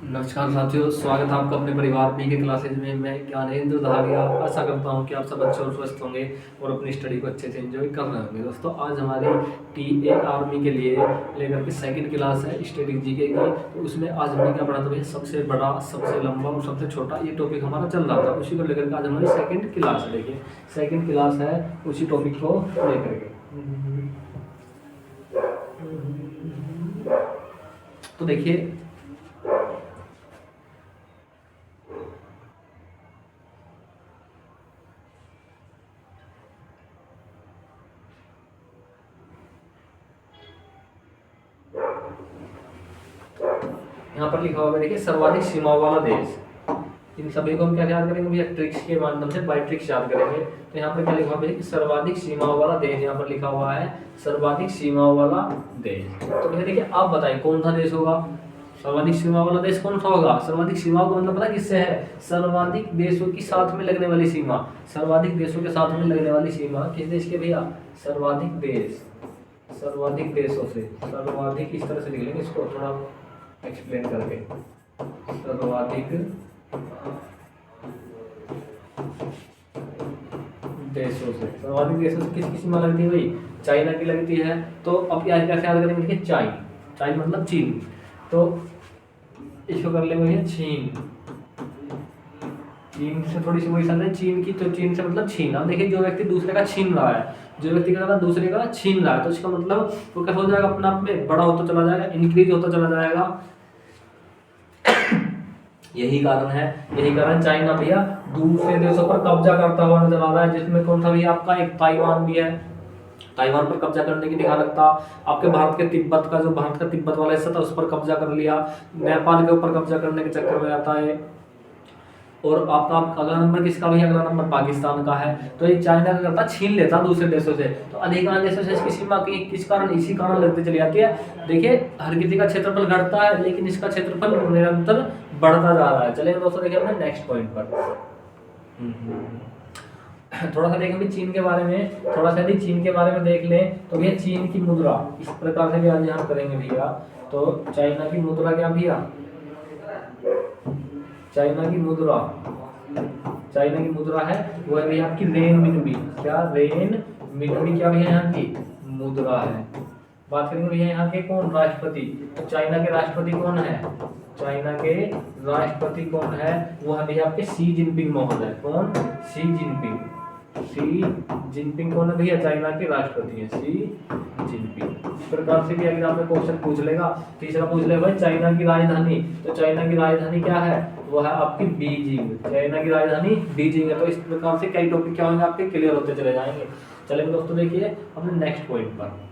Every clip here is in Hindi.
नमस्कार साथियों, स्वागत है आपका अपने परिवार पी के क्लासेज में। मैं ज्ञानेंद्र धारिया आशा करता हूं कि आप सब अच्छे और स्वस्थ होंगे और अपनी स्टडी को अच्छे से एंजॉय कर रहे होंगे। दोस्तों, आज हमारी टीए आर्मी के लिए लेकर के सेकंड क्लास है स्टैटिक जीके की। तो उसमें आज हमने क्या पढ़ा था, सबसे बड़ा, सबसे लंबा और सबसे छोटा, ये टॉपिक हमारा चल रहा था। उसी को लेकर के आज हमारी सेकेंड क्लास है। देखिए, सेकेंड क्लास है उसी टॉपिक को लेकर के। तो देखिए, यहाँ पर लिखा होगा, देखिए, सर्वाधिक सीमाओं वाला देश। इन सभी को हम क्या याद करेंगे भैया? ट्रिक्स के माध्यम से, बाय ट्रिक्स याद करेंगे। तो यहाँ पर क्या लिखा हुआ है? सर्वाधिक सीमाओं वाला देश। यहाँ पर लिखा हुआ है सर्वाधिक सीमाओं वाला देश। तो भैया देखिए, आप बताइए कौन सा देश होगा? सर्वाधिक सीमा वाला देश कौन सा होगा? सर्वाधिक सीमाओं का मतलब पता किससे है? सर्वाधिक देशों के साथ में लगने वाली सीमा। सर्वाधिक देशों के साथ में लगने वाली सीमा किस देश के भैया? सर्वाधिक देश, सर्वाधिक देशों से। सर्वाधिक इस तरह से लिख लेंगे इसको, थोड़ा एक्सप्लेन करके। सर्वाधिक देशों से, सर्वाधिक देशों से किसकी सीमा लगती है भाई? चाइना की लगती है। तो अब यहाँ कैसे याद करेंगे? देखिए, चाइन, चाइन मतलब चीन। तो इसको कर लेंगे भैया चीन। चीन से थोड़ी सी वही समझे चीन की, तो चीन से मतलब छीन। अब देखिए, जो व्यक्ति दूसरे का छीन रहा है, जो व्यक्ति क्या कर रहा है? दूसरे का छीन रहा है, तो इसका मतलब वो क्या हो जाएगा? अपने आप में बड़ा होता चला जाएगा, इंक्रीज होता चला जाएगा। यही कारण है, यही कारण चाइना भैया दूसरे देशों पर कब्जा करता हुआ नजर आ रहा है। जिसमें कौन सा भैया? आपका एक ताइवान भी है। ताइवान पर कब्जा करने की दिखा रखता। आपके भारत के तिब्बत का, जो भारत का तिब्बत वाला हिस्सा था, उस पर कब्जा कर लिया। नेपाल के ऊपर कब्जा करने के चक्कर में आता है। और आपका अगला नंबर किसका भैया? अगला नंबर पाकिस्तान का है। तो ये चाइना का करता, छीन लेता दूसरे देशों से। तो अधिकांश देशों से इसकी सीमा की किस कारण? इसी कारण लगती चली जाती है। देखिए, हर किसी का क्षेत्रफल घटता है, लेकिन इसका क्षेत्रफल निरंतर बढ़ता जा रहा है। चलिए दोस्तों, देखिए अपने नेक्स्ट पॉइंट पर। थोड़ा सा देखें भी चीन के बारे में, थोड़ा सा यदि चीन के बारे में देख लें तो भैया चीन की मुद्रा इस प्रकार से भी आज यहाँ करेंगे भैया। तो चाइना की मुद्रा क्या भैया? चाइना की मुद्रा, चाइना की मुद्रा है वो है भैया आपकी रेन मिनबी। क्या? रेन मिनबी क्या भैया? यहाँ की मुद्रा है। बात करेंगे भैया यहाँ के कौन? राष्ट्रपति। तो चाइना के राष्ट्रपति कौन है? चाइना के राष्ट्रपति कौन है? वो है भैया आपके शी जिनपिंग महोदय। कौन? Xi Jinping. शी जिनपिंग कौन है भैया? चाइना के राष्ट्रपति है शी जिनपिंग। इस प्रकार से भी एग्जाम में क्वेश्चन पूछ लेगा। तीसरा पूछ लेगा भाई चाइना की राजधानी। तो चाइना की राजधानी क्या है? वो है आपकी बीजिंग। चाइना की राजधानी बीजिंग है। तो इस प्रकार से कई टॉपिक क्या होंगे आपके? क्लियर होते चले जाएंगे। चलेंगे दोस्तों, देखिए अपने नेक्स्ट पॉइंट पर।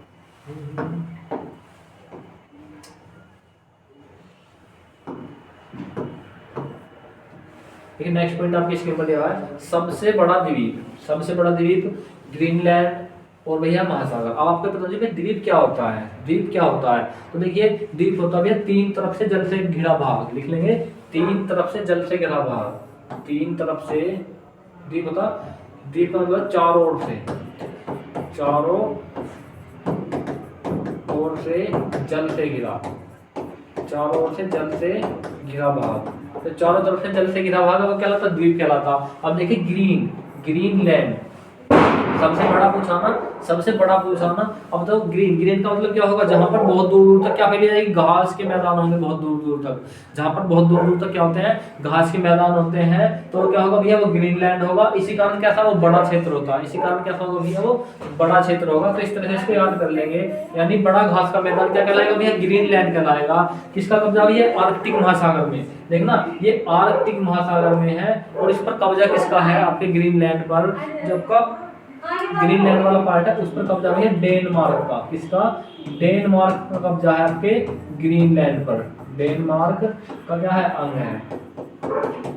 देखिए, नेक्स्ट पॉइंट आपकी स्क्रीन पर दिया है, सबसे बड़ा द्वीप। सबसे बड़ा द्वीप ग्रीनलैंड और भैया महासागर। अब आपको पता चलिए द्वीप क्या होता है? द्वीप क्या होता है? तो देखिए, द्वीप होता है भैया तीन तरफ से जल से घिरा भाग। लिख लेंगे, तीन तरफ से जल से घिरा भाग। तीन तरफ से द्वीप होता, द्वीप का मतलब चारों ओर से, चारों ओर से जल से घिरा, चारों ओर से जल से घिरा भाग। तो चारों तरफ से जल से घिरा भाग वो कहलाता? द्वीप कहलाता। अब देखिए ग्रीन, ग्रीनलैंड सबसे बड़ा पूछा ना, सबसे बड़ा पूछा ना। अब तो ग्रीन, ग्रीन का मतलब क्या होगा? जहां पर बहुत दूर दूर तक क्या फैली जाएगी? घास के मैदान होंगे बहुत दूर दूर तक। जहां पर बहुत दूर दूर तक क्या होते हैं? घास के मैदान होते हैं। तो क्या होगा भैया? वो ग्रीनलैंड होगा। इसी कारण कैसा? वो बड़ा क्षेत्र होता है। इसी कारण कैसा होगा भैया? वो बड़ा क्षेत्र होगा। तो इस तरह से इसको याद कर लेंगे। यानी बड़ा घास का मैदान क्या कहलाएगा भैया? ग्रीनलैंड कहलाएगा। किसका कब्जा भैया? आर्कटिक महासागर में। देखना, ये आर्कटिक महासागर में है और इस पर कब्जा किसका है? आपके ग्रीनलैंड पर। जब का ग्रीनलैंड वाला पार्ट है उस पर कब्जा है डेनमार्क का। किसका? डेनमार्क का कब्जा है आपके ग्रीनलैंड पर। डेनमार्क का क्या है? अंग है।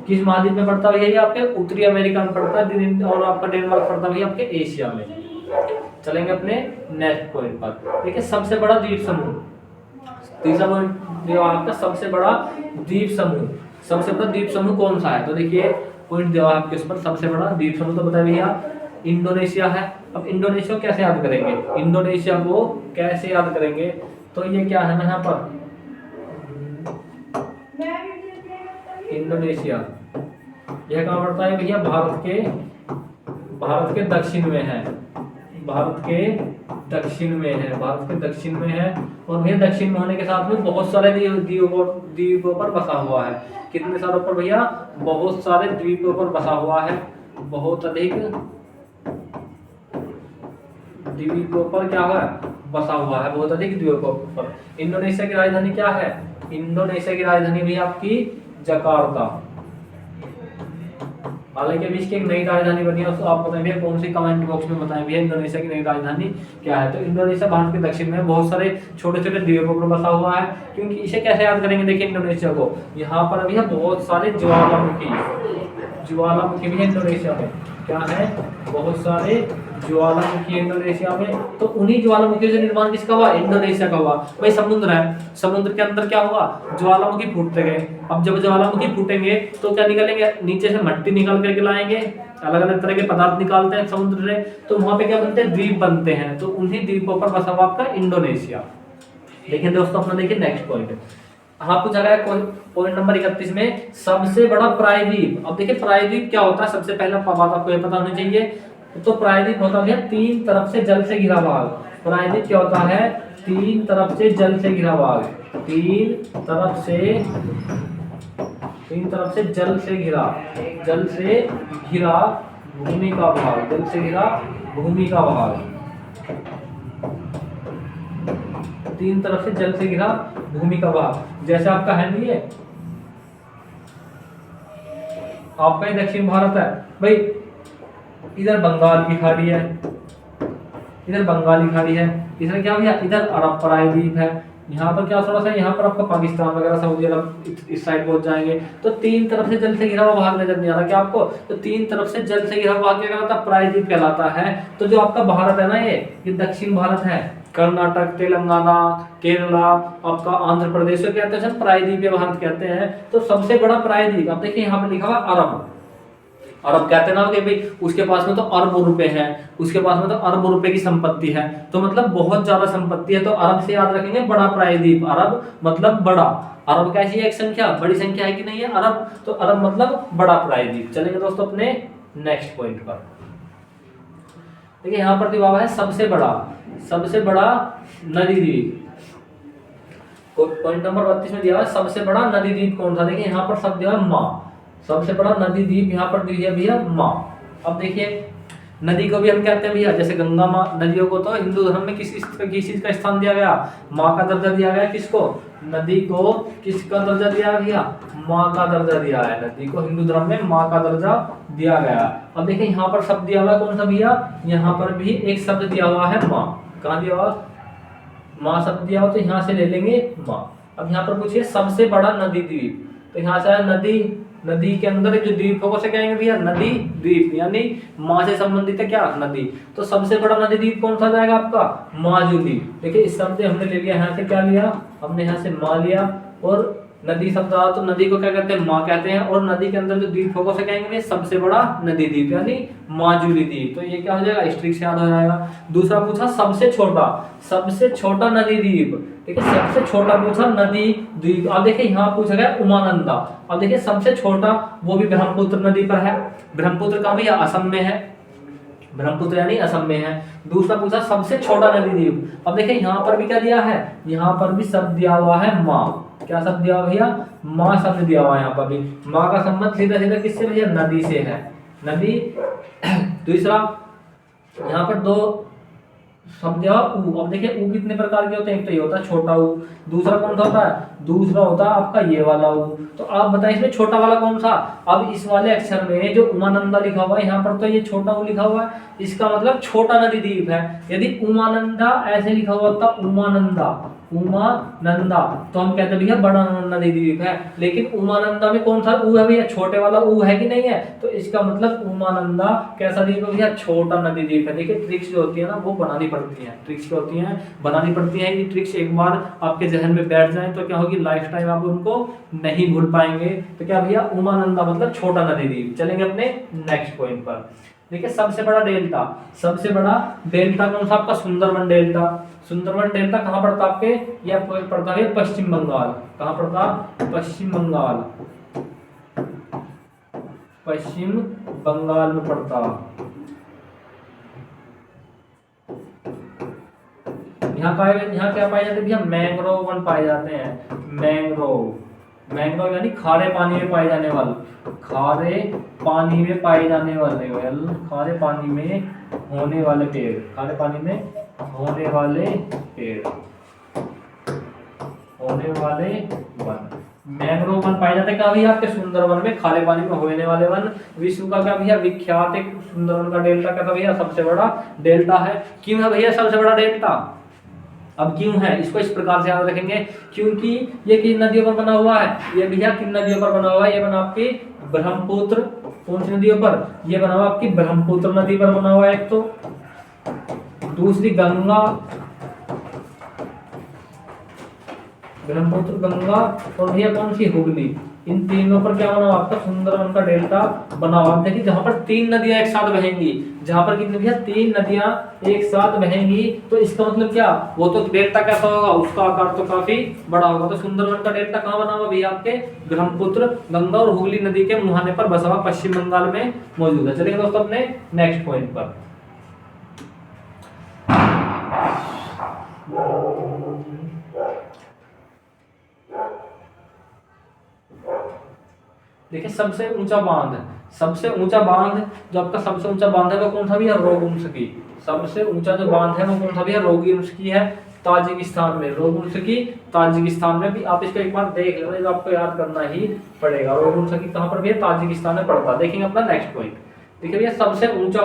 किस महाद्वीप में पड़ता है? ये आपके उत्तरी अमेरिका में पड़ता है। और आपका डेनमार्क पड़ता है आपके एशिया में। चलेंगे अपने नेक्स्ट पॉइंट पर। देखिए, सबसे बड़ा द्वीप समूह। तीसरा पॉइंट जो आपका सबसे बड़ा द्वीप समूह। सबसे बड़ा द्वीप समूह कौन सा है? तो देखिए पॉइंट दिया आपके उस पर, सबसे बड़ा द्वीप समूह तो बताइए भैया इंडोनेशिया है। अब इंडोनेशिया को कैसे याद करेंगे? इंडोनेशिया को कैसे याद करेंगे? तो ये क्या है ना यहाँ पर इंडोनेशिया। यह कहाँ पड़ता है भैया? भारत के दक्षिण में है, भारत के दक्षिण में है, भारत के दक्षिण में है। और भैया दक्षिण में होने के साथ में बहुत सारे द्वीपों पर बसा हुआ है। कितने सारों पर भैया? बहुत सारे द्वीपों पर बसा हुआ है, बहुत अधिक द्वीपों पर क्या है? बसा हुआ है, बहुत अधिक द्वीपों पर। इंडोनेशिया की राजधानी क्या है? इंडोनेशिया की राजधानी भी आपकी जकार्ता। हालांकि अभी इसकी एक नई राजधानी बनी है, उसको आप बताएं भैया कौन सी, कमेंट बॉक्स में बताएं भैया इंडोनेशिया की नई राजधानी क्या है। तो इंडोनेशिया भारत के दक्षिण में बहुत सारे छोटे छोटे द्वीपों पर बसा हुआ है। क्योंकि इसे कैसे याद करेंगे? देखिए इंडोनेशिया को, यहाँ पर भैया बहुत सारे ज्वालामुखी भी है इंडोनेशिया में। क्या है? बहुत सारे ज्वालामुखी इंडोनेशिया में। तो उन्हीं ज्वालामुखी से निर्माण किसका हुआ? इंडोनेशिया का हुआ। भाई समुद्र है, समुद्र के अंदर क्या हुआ? ज्वालामुखी फूटते गए। अब जब ज्वालामुखी फूटेंगे तो क्या निकलेंगे? नीचे से मट्टी निकाल करके लाएंगे, अलग अलग तरह के पदार्थ निकालते हैं समुद्र से, तो वहां पे क्या बनते हैं? द्वीप बनते हैं। तो उन्हीं द्वीपों पर बसा हुआ आपका इंडोनेशिया। देखिए दोस्तों अपना देखिए नेक्स्ट पॉइंट, हाँ पूछा गया पॉइंट नंबर 31 में सबसे बड़ा प्रायद्वीप। अब देखिए प्रायद्वीप क्या होता है? सबसे पहला बात आपको ये पता होनी चाहिए। तो प्रायद्वीप होता है तीन तरफ से जल से घिरा भाग। प्रायद्वीप क्या होता है? तीन तरफ से जल से घिरा भाग, तीन तरफ से जल से घिरा भूमि का भाग, जल से घिरा भूमि का भाग, तीन तरफ से जल से घिरा भूमि का भाग। जैसे आपका है नहीं है, आपका ही दक्षिण भारत है भाई, इधर बंगाल की खाड़ी है, इधर बंगाली खाड़ी है, इधर क्या भैया? इधर अरब प्रायद्वीप है। यहाँ पर क्या थोड़ा सा, यहाँ पर आपका पाकिस्तान वगैरह सऊदी अरब इस साइड पहुंच जाएंगे। तो तीन तरफ से जल से घिरा हुआ भाग नजर नहीं आ रहा क्या आपको? तो तीन तरफ से जल से घिरा हुआ भाग क्या कहलाता है? प्रायद्वीप कहलाता है। तो जो आपका भारत है ना, ये दक्षिण भारत है, कर्नाटक, तेलंगाना, केरला, आपका आंध्र प्रदेश को कहते हैं प्रायद्वीपीय भारत कहते हैं। तो सबसे बड़ा प्रायद्वीप आप देखिए यहाँ पे लिखा हुआ अरब। अरब कहते हैं ना कि भाई उसके पास में तो अरबों रुपए हैं, उसके पास में तो अरबों रुपए की संपत्ति है, तो मतलब बहुत ज्यादा संपत्ति है। तो अरब से याद रखेंगे बड़ा प्रायद्वीप, अरब मतलब बड़ा। अरब कैसी है? एक संख्या, बड़ी संख्या है कि नहीं है अरब? तो अरब मतलब बड़ा प्रायद्वीप। चलेंगे दोस्तों अपने नेक्स्ट पॉइंट पर। देखिए यहाँ पर दिया हुआ है सबसे बड़ा नदी द्वीप। पॉइंट नंबर 32 में दिया हुआ है सबसे बड़ा नदी द्वीप कौन सा? देखिए यहाँ पर सब दिया है माँ। सबसे बड़ा नदी द्वीप यहाँ पर दिया भैया माँ। अब देखिए नदी को भी हम कहते हैं भैया, जैसे गंगा माँ, नदियों को तो हिंदू धर्म में किस चीज का स्थान दिया गया? माँ का दर्जा दिया गया। किसको? नदी को किसका दर्जा दिया है भैया? माँ का दर्जा दिया है। नदी को हिंदू धर्म में माँ का दर्जा दिया गया। अब देखिए यहाँ पर शब्द दिया हुआ है कौन सा भैया? यहाँ पर भी एक शब्द दिया हुआ है माँ। कहाँ दिया हुआ? माँ शब्द दिया हुआ, तो यहाँ से ले लेंगे माँ। अब यहाँ पर पूछिए सबसे बड़ा नदी द्वीप, तो यहाँ से नदी के अंदर जो द्वीप होगा उसे कहेंगे भैया नदी द्वीप, यानी माँ से संबंधित है क्या? नदी। तो सबसे बड़ा नदी द्वीप कौन सा जाएगा आपका? माजुली। देखिए इस शब्द हमने ले लिया, यहाँ से क्या लिया हमने? यहाँ से माँ लिया, और नदी शब्द आया तो नदी को क्या कहते हैं? माँ कहते हैं। और नदी के अंदर जो द्वीप होगा उसे कहेंगे सबसे बड़ा नदी द्वीप, यानी माजुली द्वीप। तो ये क्या हो जाएगा? स्ट्रिक्ट से याद हो जाएगा। दूसरा पूछा सबसे छोटा नदी द्वीप। देखिए सबसे छोटा पूछा नदी द्वीप। अब देखिए यहाँ पूछा गया उमानंदा। अब देखिए सबसे छोटा वो भी ब्रह्मपुत्र नदी पर है। ब्रह्मपुत्र कहाँ भैया? असम में है, ब्रह्मपुत्र यानी असम में है। दूसरा पूछा सबसे छोटा नदी द्वीप। अब देखिए यहाँ पर भी क्या दिया है? यहाँ पर भी शब्द दिया हुआ है माँ। क्या शब्द दिया हुआ भैया? माँ शब्द दिया हुआ है। यहाँ पर भी माँ का संबंध सीधा सीधा किससे भैया? नदी से है, नदी। दूसरा यहाँ पर दो शब्द दिया ऊ। अब देखिए ऊ कितने प्रकार के होते हैं? एक तो ये होता है छोटा ऊ, दूसरा कौन सा होता है? दूसरा होता है आपका ये वाला ऊ। तो आप बताइए इसमें छोटा वाला कौन सा? अब इस वाले अक्षर में जो उमानंदा लिखा हुआ है यहाँ पर, तो ये छोटा ऊ लिखा हुआ है, इसका मतलब छोटा नदी द्वीप है। यदि उमानंदा ऐसे लिखा हुआ होता उमानंदा, तो हम कहते भैया बड़ा नदी द्वीप है। लेकिन उमानंदा में कौन सा ऊ है भैया? छोटे वाला ऊ है कि नहीं है? तो इसका मतलब उमानंदा कैसा द्वीप है भैया? छोटा नदी द्वीप है। देखिए ट्रिक्स जो होती है ना वो बनानी पड़ती है, ट्रिक्स जो होती हैं बनानी पड़ती है। ये ट्रिक्स एक बार आपके जहन में बैठ जाए तो क्या होगी? लाइफ टाइम आप उनको नहीं भूल पाएंगे। तो क्या भैया? उमानंदा मतलब छोटा नदी द्वीप। चलेंगे अपने नेक्स्ट पॉइंट पर। देखिए सबसे बड़ा डेल्टा कौन सा आपका? सुंदरबन डेल्टा। सुंदरबन डेल्टा कहाँ पड़ता आपके? यह पड़ता है पश्चिम बंगाल। कहाँ पड़ता? पश्चिम बंगाल। पश्चिम बंगाल में पड़ता। यहाँ क्या पाए जाते हैं भैया, मैंग्रोव वन पाए जाते हैं। मैंग्रोव यानी खारे पानी में पाए जाने वाले, खारे पानी में पाए जाने वाले, खारे पानी में होने वाले पेड़, खारे पानी में होने वाले पेड़, होने वाले वन, मैंग्रोव वन पाए जाते हैं। क्या भैया आपके सुंदरवन में, खारे पानी में होने वाले वन। विश्व का क्या भैया विख्यात एक सुंदरवन का डेल्टा क्या था भैया, सबसे बड़ा डेल्टा है। क्यों है भैया सबसे बड़ा डेल्टा? अब क्यों है इसको इस प्रकार से याद रखेंगे, क्योंकि ये किन नदियों पर बना हुआ है, ये भैया किन नदियों पर बना हुआ है, ये बना आपकी ब्रह्मपुत्र, कौन सी नदियों पर, ये बना हुआ आपकी ब्रह्मपुत्र नदी पर बना हुआ है एक तो, दूसरी गंगा, ब्रह्मपुत्र, गंगा, और भैया कौन सी, हुगली, इन तीनों पर क्या बना हुआ आपका सुंदरवन का डेल्टा बना हुआ। देखिए जहां पर तीन नदियां एक साथ बहेंगी, जहां पर कितनी भैया तीन नदियां एक साथ बहेंगी, तो इसका मतलब क्या, वो तो डेल्टा कैसा होगा, उसका आकार तो काफी बड़ा होगा। तो सुंदरवन का डेल्टा कहां बना हुआ भैया, आपके ब्रह्मपुत्र, गंगा और हुगली नदी के मुहाने पर बसा हुआ पश्चिम बंगाल में मौजूद है। चलिए दोस्तों अपने नेक्स्ट पॉइंट पर। देखिए सबसे ऊंचा बांध जो आपका सबसे ऊंचा बांध है वो कौन सा भी है, रोगुंसकी। सबसे ऊंचा जो बांध है वो कौन सा भी है, रोगुंसकी है, ताजिकिस्तान में, रोगुंसकी ताजिकिस्तान में। भी आप इसको एक बार देख लेना, जो आपको याद करना ही पड़ेगा। रोगुंसकी कहां पर भी है, ताजिकिस्तान में पड़ता है। देखेंगे अपना नेक्स्ट पॉइंट। देखिए भैया सबसे ऊंचा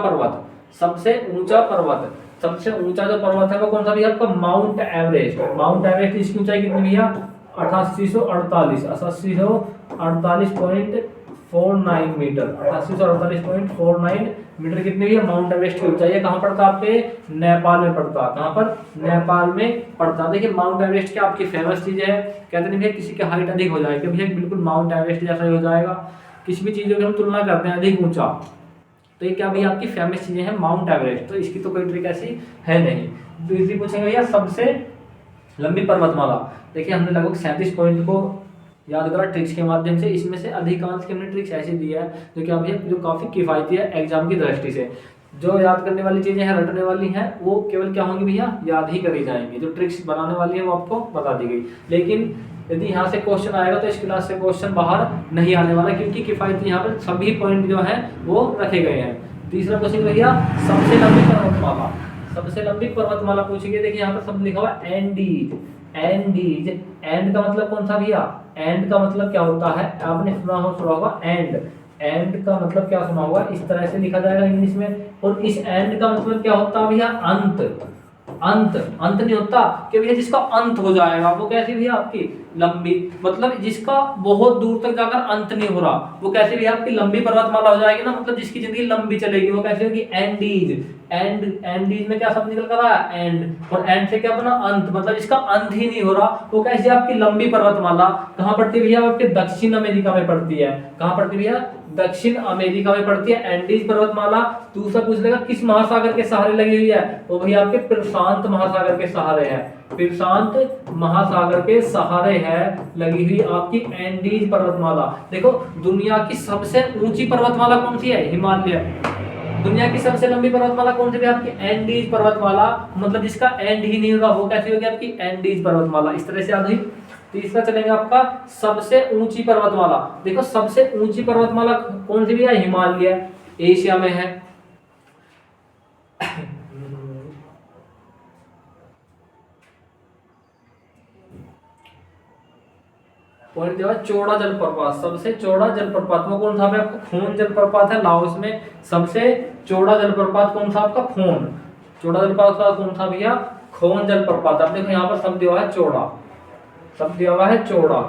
जो पर्वत है वो कौन सा भी है आपका, माउंट एवरेस्ट। माउंट एवरेस्ट इसकी ऊंचाई कितनी भैया, 8848.49 मीटर, 8848.49 मीटर कितनी भी है माउंट एवरेस्ट की ऊंचाई है। कहां पड़ता है आपके, नेपाल में पड़ता। कहां पर, नेपाल में पड़ता। देखिए माउंट एवरेस्ट क्या आपकी फेमस चीज है, कहते नहीं भैया किसी की हाइट अधिक हो जाएगी, भैया बिल्कुल माउंट एवरेस्ट जैसा ही हो जाएगा। किसी भी चीजों की हम तुलना करते हैं अधिक ऊंचा, तो ये क्या भैया आपकी फेमस चीजें हैं माउंट एवरेस्ट, तो इसकी तो कोई ट्रिक ऐसी है नहीं। दूसरी पूछेंगे भैया सबसे लंबी पर्वतमाला। देखिए हमने लगभग 37 पॉइंट को याद करा ट्रिक्स के माध्यम से, इसमें से अधिकांश की हमने ट्रिक्स ऐसी दी है जो कि अभी जो काफी किफायती है एग्जाम की दृष्टि से। जो याद करने वाली चीजें हैं, रटने वाली हैं, वो केवल क्या होंगी भैया, याद ही करी जाएंगी। जो ट्रिक्स बनाने वाली है वो आपको बता दी गई। लेकिन यदि यहाँ से क्वेश्चन आएगा तो इस क्लास से क्वेश्चन बाहर नहीं आने वाला, क्योंकि किफायती यहाँ पर सभी पॉइंट जो है वो रखे गए हैं। तीसरा क्वेश्चन भैया सबसे लंबी पर्वतमाला पूछी गई। देखिए यहाँ पर सब लिखा हुआ है एंडीज। एंड का मतलब कौन सा भैया, एंड का मतलब क्या होता है, आपने सुना होगा एंड का मतलब क्या सुना होगा, इस तरह से लिखा जाएगा इंग्लिश में। और इस एंड का मतलब क्या होता है भैया, अंत नहीं होता कि भैया जिसका अंत हो जाएगा, वो कैसी भैया आपकी लंबी, मतलब जिसका बहुत दूर तक जाकर अंत नहीं हो रहा, वो कैसी भैया आपकी लंबी पर्वतमाला हो जाएगी ना, मतलब जिसकी जिंदगी लंबी चलेगी, वो कैसी होगी, एंडीज में क्या शब्द निकल कर आया, एंड, और एंड से क्या बना, अंत, मतलब जिसका अंत ही नहीं हो रहा, वो कैसी आपकी लंबी पर्वतमाला। कहां पड़ती है भैया, आपके दक्षिण अमेरिका में पड़ती है। कहां पड़ती है भैया, दक्षिण अमेरिका में पड़ती है एंडीज पर्वतमाला। दूसरा पूछ लेगा किस महासागर के सहारे लगी हुई है, वो भैया आपके प्रशांत महासागर के सहारे है, प्रशांत महासागर के सहारे है लगी हुई आपकी एंडीज पर्वतमाला। देखो दुनिया की सबसे ऊंची पर्वतमाला कौन सी है, हिमालय। दुनिया की सबसे लंबी पर्वतमाला कौन सी है आपकी, एंडीज पर्वतमाला, मतलब जिसका एंड ही नहीं होगा वो कैसी होगी आपकी, एंडीज पर्वतमाला। इस तरह से याद हुई। तीसरा चलेगा आपका सबसे ऊंची पर्वतमाला। देखो सबसे ऊंची पर्वतमाला कौन सी भी है, हिमालय, एशिया में है। पॉइंट जो है चौड़ा जलप्रपात, सबसे चौड़ा जलप्रपात वो कौन सा है आपका, खून जलप्रपात है लाओस में। सबसे चौड़ा जलप्रपात कौन सा आपका, खून। चौड़ा जलप्रपात कौन सा भैया, खून जलप्रपात। अब देखो यहाँ पर शब्द दिया हुआ है चौड़ा, शब्द दिया हुआ है चौड़ा,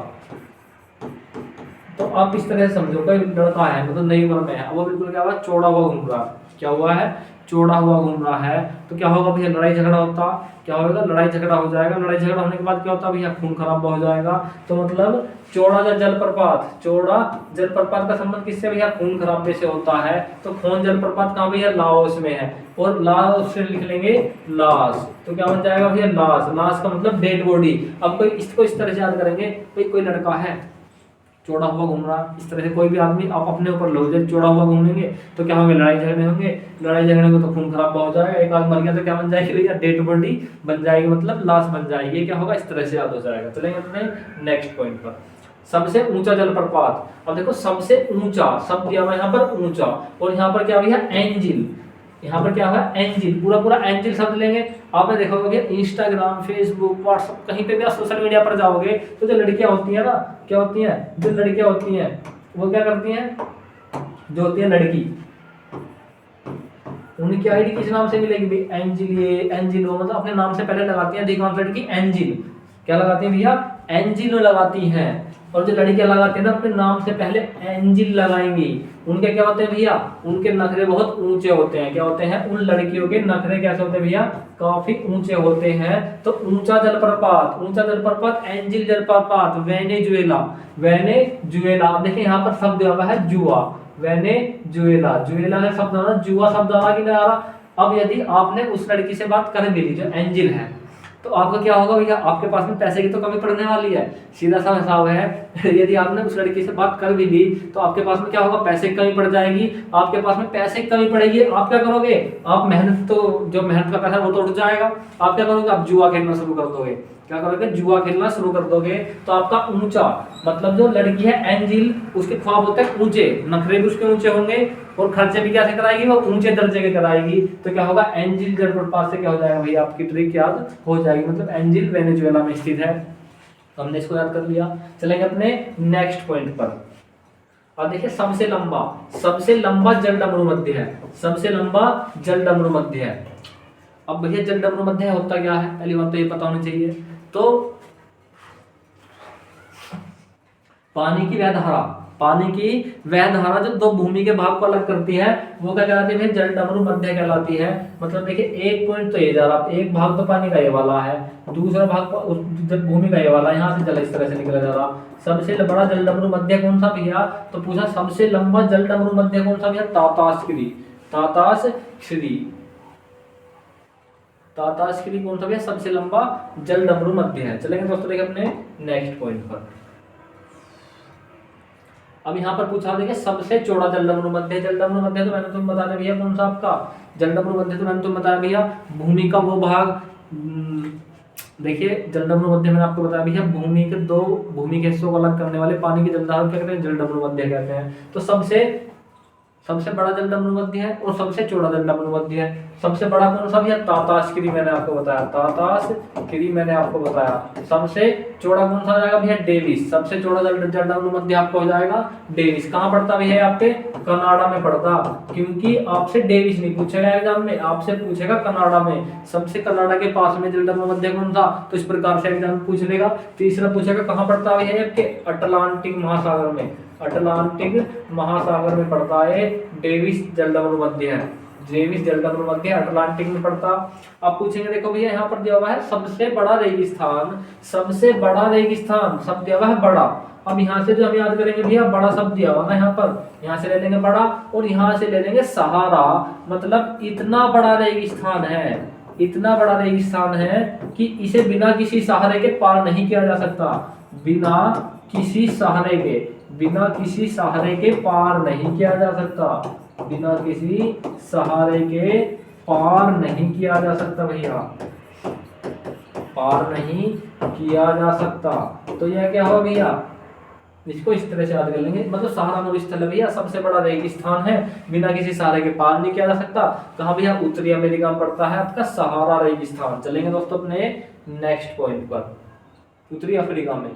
तो आप इस तरह से समझो कोई लड़का है, मतलब नई उम्र में है, वो बिल्कुल क्या हुआ, चौड़ा हुआ घूम रहा है। क्या हुआ है, चौड़ा हुआ घूम रहा है, तो क्या होगा भैया, लड़ाई झगड़ा होता, क्या होगा, लड़ाई झगड़ा हो जाएगा। लड़ाई झगड़ा होने के बाद क्या होता है भैया, खून खराबा हो जाएगा। तो मतलब चौड़ा जलप्रपात का संबंध किससे भैया, खून खराबे से होता है। तो खून जलप्रपात कहाँ भैया, लाओस में है, और लाओस से लिख लेंगे लास, तो क्या बन जाएगा भैया, लास। लास का मतलब डेड बॉडी। अब कोई इसको इस तरह से याद करेंगे, कोई लड़का है, चौड़ा हुआ घूम रहा। इस तरह से कोई भी आदमी आप अपने ऊपर लो, जब चौड़ा हुआ घूमेंगे तो क्या होंगे, लड़ाई झगड़े होंगे, लड़ाई झगड़े में तो खून खराबा हो जाएगा, एक आदमी मर गया तो क्या बन जाएगी भैया, डेड बॉडी बन जाएगी, मतलब लाश बन जाएगी। ये क्या होगा, इस तरह से याद हो जाएगा। चलेंगे अपने नेक्स्ट पॉइंट पर, सबसे ऊंचा जलप्रपात। अब देखो सबसे ऊंचा शब्द दिया हुआ यहाँ पर ऊंचा, और यहाँ पर क्या भैया एंजिल, यहाँ पर क्या है एंजिल, पूरा पूरा एंजिल शब्द लेंगे। आपने देखा होगा इंस्टाग्राम, फेसबुक, व्हाट्सएप, कहीं पे भी आप सोशल मीडिया पर जाओगे तो जो लड़कियां होती हैं ना, क्या होती हैं, जो लड़कियां होती हैं वो क्या करती हैं, जो होती है लड़की, उनकी आईडी किस नाम से मिलेगी भाई, एंजिल, ये एंजिल वो, मतलब अपने नाम से पहले लगाती है, अधिकांश लड़की एंजिल, क्या लगाती है भैया, एंजिल लगाती हैं। और जो लड़कियां लगाती है ना अपने नाम से पहले एंजिल लगाएंगी, उनके क्या होते हैं भैया, उनके नखरे बहुत ऊंचे होते हैं। क्या होते हैं, उन लड़कियों के नखरे कैसे होते हैं भैया, काफी ऊंचे होते हैं। तो ऊंचा जलप्रपात, ऊंचा जलप्रपात एंजिल जलप्रपात, वेनेजुएला, वेनेजुएला। अब देखिए यहाँ पर शब्द दिया हुआ है जुआ, वेनेजुएला, जुएला है शब्द आ रहा, जुआ शब्द आ रहा कि नहीं आ रहा। अब यदि आपने उस लड़की से बात कर भी ली जो एंजिल है, तो आपका क्या होगा भैया, आपके पास में पैसे की तो कमी पड़ने वाली है, सीधा सा हिसाब है। यदि आपने उस लड़की से बात कर भी ली तो आपके पास में क्या होगा, पैसे की कमी पड़ जाएगी, आपके पास में पैसे की कमी पड़ेगी, आप क्या करोगे, आप मेहनत, तो जो मेहनत का पैसा वो तो उठ जाएगा, आप क्या करोगे, आप जुआ खेलना शुरू कर दोगे, क्या करोगे, जुआ खेलना शुरू कर दोगे। तो आपका ऊंचा, मतलब जो लड़की है एंजिल, उसके ख्वाब होते हैं ऊंचे, नखरे भी उसके ऊंचे होंगे, और खर्चे भी कैसे कराएगी, वो ऊंचे दर्जे के कराएगी। तो क्या होगा, एंजिल जलप्रपात से क्या हो जाएगा भैया, आपकी ट्रिक याद हो जाएगी, मतलब एंजिल वेनेजुएला में स्थित है। हमने इसको याद कर लिया। चलेंगे अपने नेक्स्ट पॉइंट पर। अब देखिए सबसे लंबा जल डमरू मध्य है, सबसे लंबा जल डमरू मध्य है। अब भैया जल डमरू मध्य होता क्या है, पहली बात तो ये पता होनी चाहिए। तो पानी की वह धारा, पानी की वह धारा जो दो भूमि के भाग को अलग करती है वो क्या कहलाती है, जल डमरू मध्य कहलाती है। मतलब देखिए एक पॉइंट तो ये जा रहा, एक भाग तो पानी का ये वाला है, दूसरा भाग जब भूमि का ये वाला, यहाँ से जल इस तरह से निकला जा रहा। सबसे बड़ा जल डमरू मध्य कौन सा भैया, तो पूछा सबसे लंबा जल डमरू मध्य कौन सा भैया, तातासगिरी, तातासगिरी, तातासगिरी कौन सा भैया, सबसे लंबा जल डमरू मध्य है। चलेंगे दोस्तों देखिए अपने नेक्स्ट पॉइंट पर। अब यहाँ पर पूछा देखिए सबसे चौड़ा जल डमरू मध्य, जल डमरू मध्य तो मैंने तुम्हें बताया भैया कौन सा, आपका जल डमरू मध्य तो मैंने तुम्हें बताया भैया भूमि का वो भाग। देखिए जल डमरू मध्य मैंने आपको बताया भैया भूमि के दो भूमि के हिस्सों को अलग करने वाले पानी की जलधारा क्या कहते हैं, जल डमरू मध्य कहते हैं। तो सबसे बड़ा जल डमरू मध्य है और सबसे चौड़ा जल डमरू मध्य है। सबसे बड़ा कौन सा भैया, तातासगिरी मैंने आपको बताया, तातासगिरी मैंने आपको बताया। सबसे चौड़ा कौन सा जाएगा भैया, डेविस, सबसे चौड़ा जल डमरू मध्य आपको हो जाएगा डेविस। कहाँ पड़ता भैया, आपके कनाडा में पड़ता, क्योंकि आपसे डेविस नहीं पूछेगा एग्जाम में, आपसे पूछेगा कनाडा में, सबसे कनाडा के पास में जल डमरू मध्य कौन था, तो इस प्रकार से एग्जाम पूछ लेगा। तीसरा पूछेगा कहाँ पड़ता है आपके अटलांटिक महासागर में, अटलांटिक महासागर में पड़ता है डेविस जल डमरू मध्य है, डेविस जल डमरू मध्य अटलांटिक में पड़ता। अब पूछेंगे देखो भैया यहाँ पर दिया हुआ है सबसे बड़ा रेगिस्तान, सबसे बड़ा रेगिस्तान शब्द दिया हुआ है बड़ा। अब यहाँ से जो हम याद करेंगे भैया बड़ा शब्द दिया हुआ ना यहाँ पर, यहाँ से ले लेंगे बड़ा और यहाँ से ले लेंगे सहारा, मतलब इतना बड़ा रेगिस्तान है, इतना बड़ा रेगिस्तान है कि इसे बिना किसी सहारे के पार नहीं किया जा सकता, बिना किसी सहारे के, बिना किसी सहारे के पार नहीं किया जा सकता, बिना किसी सहारे के पार नहीं किया जा सकता भैया, पार नहीं किया जा सकता। तो यह क्या होगा भैया, इसको इस तरह से याद कर लेंगे, मतलब सहारा नदी स्थल है भैया, सबसे बड़ा रेगिस्तान है, बिना किसी सहारे के पार नहीं किया जा सकता। कहाँ भैया, उत्तरी अमेरिका में पड़ता है आपका सहारा रेगिस्तान। चलेंगे दोस्तों अपने नेक्स्ट पॉइंट पर, उत्तरी अफ्रीका में।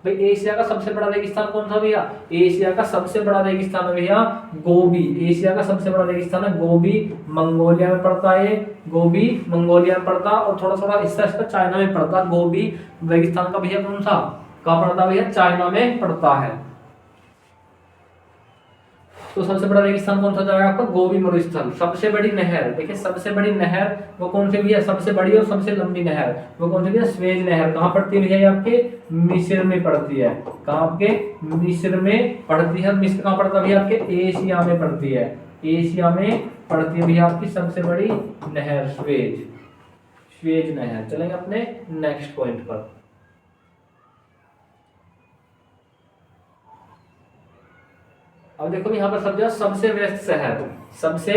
भाई एशिया का सबसे बड़ा रेगिस्तान कौन सा भैया, एशिया का सबसे बड़ा रेगिस्तान है भैया गोबी, एशिया का सबसे बड़ा रेगिस्तान है गोबी, मंगोलिया में पड़ता है, गोबी मंगोलिया में पड़ता, और थोड़ा थोड़ा हिस्सा इसका चाइना में पड़ता। गोबी रेगिस्तान का भैया कौन सा कहाँ पड़ता भैया, चाइना में पड़ता है। तो सबसे बड़ा रेगिस्तान कौन सा जाएगा आपका, गोबी मरुस्थल। सबसे बड़ी नहर, देखिए सबसे बड़ी नहर वो कौन सी भैया, सबसे बड़ी और सबसे लंबी नहर वो कौन सी भैया, स्वेज नहर। कहाँ पड़ती है भैया, आपके मिस्र में पड़ती है, कहाँ आपके मिस्र में पड़ती है। मिस्र कहाँ पड़ता है भैया, आपके एशिया में पड़ती है, एशिया में पड़ती है भैया आपकी सबसे बड़ी नहर स्वेज, स्वेज नहर। चलेंगे अपने नेक्स्ट पॉइंट पर। अब देखो यहाँ पर सब सबसे व्यस्त शहर, सबसे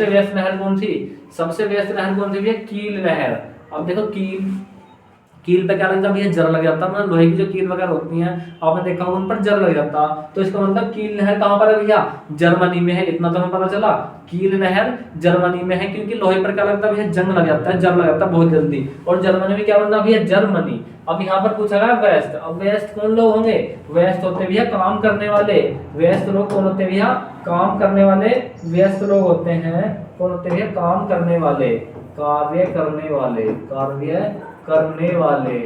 व्यस्त नहर कौन सी, सबसे व्यस्त नहर कौन सी भैया, कील नहर। अब देखो कील पे क्या लग जाता भैया, जर लग जाता, मतलब लोहे की जो कील वगैरह होती हैं आपने देखा होगा उन पर जर लग जाता। तो इसका मतलब कील नहर कहाँ पर है भैया, जर्मनी में है। इतना तो हमें पता चला, कील नहर जर्मनी में है, क्योंकि लोहे पर क्या लगता है भैया, जंग लग जाता है, जर लग जाता है बहुत जल्दी। और जर्मनी में क्या बनता है भैया, जर्मनी। अब यहाँ पर पूछा गया वेस्ट। अब वेस्ट कौन लोग होंगे, वेस्ट होते भैया काम करने वाले। व्यस्त लोग कौन होते भैया, काम करने वाले। व्यस्त लोग होते हैं कौन होते भैया, काम करने वाले, कार्य करने वाले, कार्य करने वाले।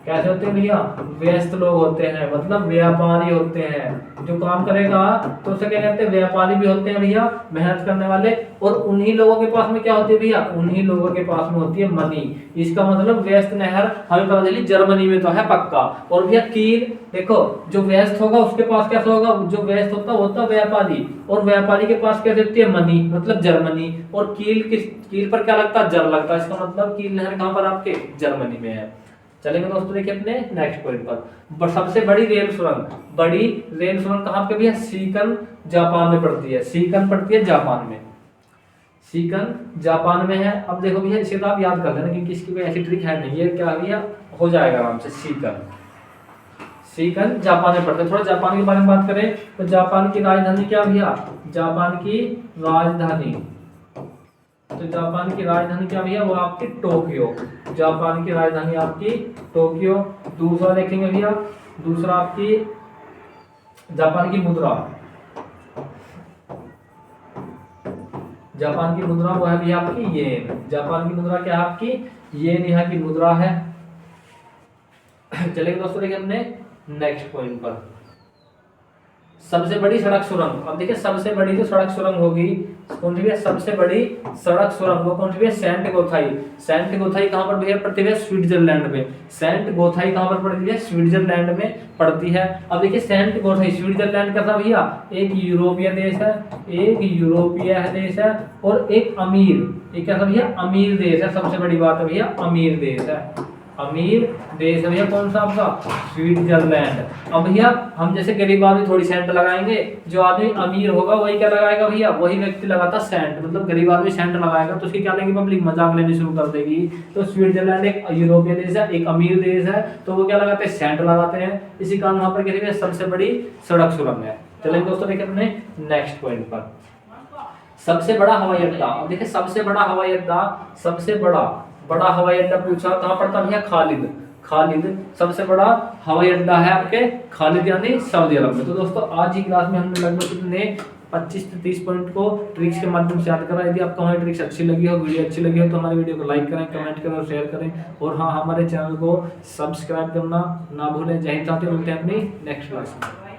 कैसे होते हैं भैया, व्यस्त लोग होते हैं, मतलब व्यापारी होते हैं। जो काम करेगा तो उसे क्या कहते हैं, व्यापारी भी होते हैं भैया, मेहनत करने वाले। और उन्हीं लोगों के पास में क्या होती है भैया, उन्हीं लोगों के पास में होती है मनी। इसका मतलब व्यस्त नहर हमें पता चली जर्मनी में तो है पक्का। और भैया कील, देखो जो व्यस्त होगा उसके पास कैसा होगा, जो व्यस्त होता व्यापारी, और व्यापारी के पास क्या होती है, मनी, मतलब जर्मनी। और कील पर क्या लगता है, जर लगता है। इसका मतलब कील नहर कहाँ पर आपके, जर्मनी में है। चलेंगे दोस्तों देखिए अपने नेक्स्ट पॉइंट पर। सबसे बड़ी रेल सुरंग कहाँ पे भैया, सीकन जापान में पड़ती है। सीकन पड़ती है जापान में, सीकन जापान में है। अब देखो भैया इसे तो आप याद कर लेना, क्योंकि इसकी कोई ऐसी ट्रिक है नहीं, ये क्या भैया हो जाएगा आराम से। सीकन जापान में पड़ता है। थोड़ा जापान के बारे में बात करें तो जापान की राजधानी क्या भैया, जापान की राजधानी, तो जापान की राजधानी क्या भैया, वो आपकी टोक्यो। जापान की राजधानी आपकी टोक्यो। दूसरा देखेंगे भैया, दूसरा आपकी जापान की मुद्रा, जापान की मुद्रा वो है भैया आपकी येन। जापान की मुद्रा क्या है आपकी, येन यहाँ की मुद्रा है। चलेंगे दोस्तों देखिए अपने नेक्स्ट पॉइंट पर। सबसे बड़ी सड़क सुरंग। अब देखिए सबसे बड़ी जो सड़क सुरंग होगी कौन सी है, सबसे बड़ी सड़क सुरंग वो कौन सी है, सेंट गोथाई। सेंट गोथाई कहाँ पर भैया पड़ती है, स्विट्जरलैंड में। सेंट गोथाई कहाँ पर पड़ती है, स्विट्जरलैंड में पड़ती है। अब देखिए सेंट गोथाई, स्विट्जरलैंड का था भैया, एक यूरोपीय देश है, एक यूरोपीय देश है, और एक अमीर, एक क्या था भैया, अमीर देश है। सबसे बड़ी बात है भैया, अमीर देश है, अमीर देश है भैया कौन सा आपका, स्विट्जरलैंड। अब भैया हम जैसे गरीब आदमी थोड़ी सेंट लगाएंगे, जो आदमी अमीर होगा वही क्या लगाएगा भैया, वही व्यक्ति लगाता सेंट, मतलब गरीब आदमी सेंट लगाएगा तो उसकी क्या लेगी पब्लिक, मजाक लेनी शुरू कर देगी। तो स्विट्जरलैंड एक यूरोपीय देश है, एक अमीर देश है, तो वो क्या लगाते हैं, सेंट लगाते हैं। इसी कारण वहां पर कहते हैं सबसे बड़ी सड़क सुरंग है। चलिए दोस्तों देखिए अपने नेक्स्ट पॉइंट पर। सबसे बड़ा हवाई अड्डा। अब देखिए सबसे बड़ा हवाई अड्डा, सबसे बड़ा हवाई अड्डा पूछा कहाँ पड़ता भैया, खालिद। सबसे बड़ा हवाई अड्डा है आपके खालिद यानी सऊदी अरब में। तो दोस्तों आज ही क्लास में हमने लगभग कितने 25 से 30 पॉइंट को ट्रिक्स के माध्यम से याद करा। यदि आपको हमारी ट्रिक्स अच्छी लगी हो, वीडियो अच्छी लगी हो तो हमारे वीडियो को लाइक करें, कमेंट करें और शेयर करें। और हाँ, हमारे चैनल को सब्सक्राइब करना ना भूलें। जय हिंद साथियों, मिलते हैं अपनी नेक्स्ट क्लास में।